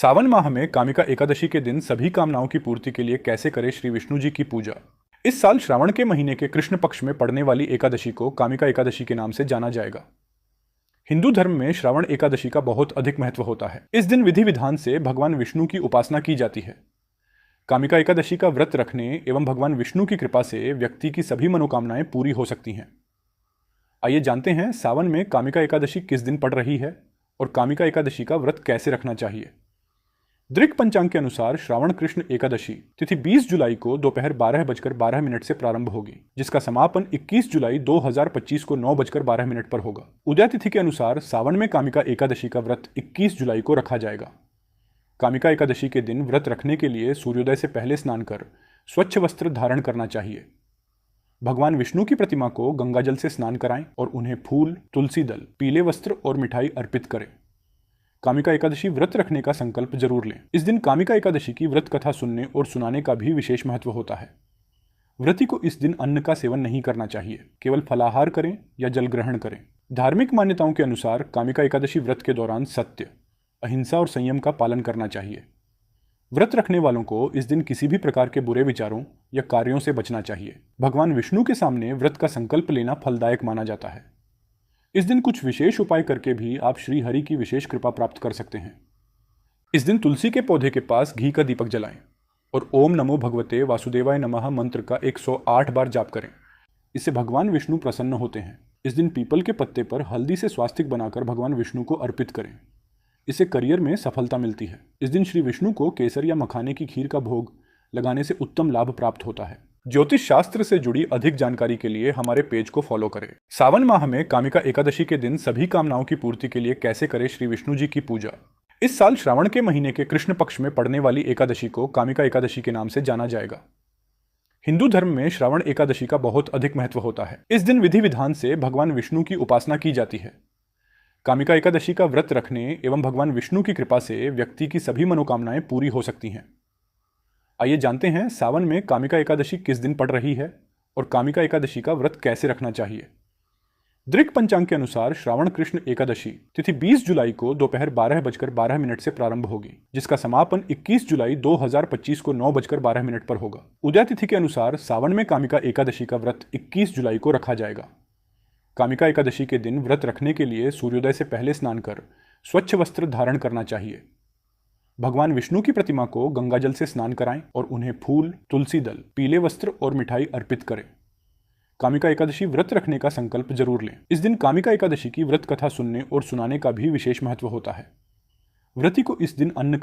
सावन माह में कामिका एकादशी के दिन सभी कामनाओं की पूर्ति के लिए कैसे करें श्री विष्णु जी की पूजा। इस साल श्रावण के महीने के कृष्ण पक्ष में पड़ने वाली एकादशी को कामिका एकादशी के नाम से जाना जाएगा। हिंदू धर्म में श्रावण एकादशी का बहुत अधिक महत्व होता है। इस दिन विधि विधान से भगवान विष्णु की उपासना की जाती है। कामिका एकादशी का व्रत रखने एवं भगवान विष्णु की कृपा से व्यक्ति की सभी मनोकामनाएं पूरी हो सकती हैं। आइए जानते हैं सावन में कामिका एकादशी किस दिन पड़ रही है और कामिका एकादशी का व्रत कैसे रखना चाहिए। दृक पंचांग के अनुसार श्रावण कृष्ण एकादशी तिथि 20 जुलाई को दोपहर 12:12 से प्रारंभ होगी, जिसका समापन 21 जुलाई 2025 को 9:12 पर होगा। उदय तिथि के अनुसार सावन में कामिका एकादशी का व्रत 21 जुलाई को रखा जाएगा। कामिका एकादशी के दिन व्रत रखने के लिए सूर्योदय से पहले स्नान कर स्वच्छ वस्त्र धारण करना चाहिए। भगवान विष्णु की प्रतिमा को गंगाजल से स्नान कराएं और उन्हें फूल, तुलसी दल, पीले वस्त्र और मिठाई अर्पित करें। कामिका एकादशी व्रत रखने का संकल्प जरूर लें। इस दिन कामिका एकादशी की व्रत कथा सुनने और सुनाने का भी विशेष महत्व होता है। व्रती को इस दिन अन्न का सेवन नहीं करना चाहिए, केवल फलाहार करें या जल ग्रहण करें। धार्मिक मान्यताओं के अनुसार कामिका एकादशी व्रत के दौरान सत्य, अहिंसा और संयम का पालन करना चाहिए। व्रत रखने वालों को इस दिन किसी भी प्रकार के बुरे विचारों या कार्यों से बचना चाहिए। भगवान विष्णु के सामने व्रत का संकल्प लेना फलदायक माना जाता है। इस दिन कुछ विशेष उपाय करके भी आप श्री हरि की विशेष कृपा प्राप्त कर सकते हैं। इस दिन तुलसी के पौधे के पास घी का दीपक जलाएं और ओम नमो भगवते वासुदेवाय नमः मंत्र का 108 बार जाप करें। इससे भगवान विष्णु प्रसन्न होते हैं। इस दिन पीपल के पत्ते पर हल्दी से स्वास्तिक बनाकर भगवान विष्णु को अर्पित करें। इससे करियर में सफलता मिलती है। इस दिन श्री विष्णु को केसर या मखाने की खीर का भोग लगाने से उत्तम लाभ प्राप्त होता है। ज्योतिष शास्त्र से जुड़ी अधिक जानकारी के लिए हमारे पेज को फॉलो करें। सावन माह में कामिका एकादशी के दिन सभी कामनाओं की पूर्ति के लिए कैसे करें श्री विष्णु जी की पूजा। इस साल श्रावण के महीने के कृष्ण पक्ष में पड़ने वाली एकादशी को कामिका एकादशी के नाम से जाना जाएगा। हिंदू धर्म में श्रावण एकादशी का बहुत अधिक महत्व होता है। इस दिन विधि विधान से भगवान विष्णु की उपासना की जाती है। कामिका एकादशी का व्रत रखने एवं भगवान विष्णु की कृपा से व्यक्ति की सभी मनोकामनाएं पूरी हो सकती हैं। आइए जानते हैं सावन में कामिका एकादशी किस दिन पड़ रही है और कामिका एकादशी का व्रत कैसे रखना चाहिए। दृक पंचांग के अनुसार श्रावण कृष्ण एकादशी तिथि 20 जुलाई को दोपहर 12:12 से प्रारंभ होगी, जिसका समापन 21 जुलाई 2025 को 9:12 पर होगा। उदय तिथि के अनुसार सावन में कामिका एकादशी का व्रत 21 जुलाई को रखा जाएगा। कामिका एकादशी के दिन व्रत रखने के लिए सूर्योदय से पहले स्नान कर स्वच्छ वस्त्र धारण करना चाहिए। भगवान विष्णु की प्रतिमा को गंगाजल से स्नान कराएं और उन्हें फूल, तुलसी दल, पीले वस्त्र और मिठाई अर्पित करें। कामिका एकादशी व्रत रखने का संकल्प जरूर लें। इस दिन कामिका एकादशी की व्रत कथा सुनने और सुनाने का भी विशेष महत्व होता है। व्रती को इस दिन अन्न का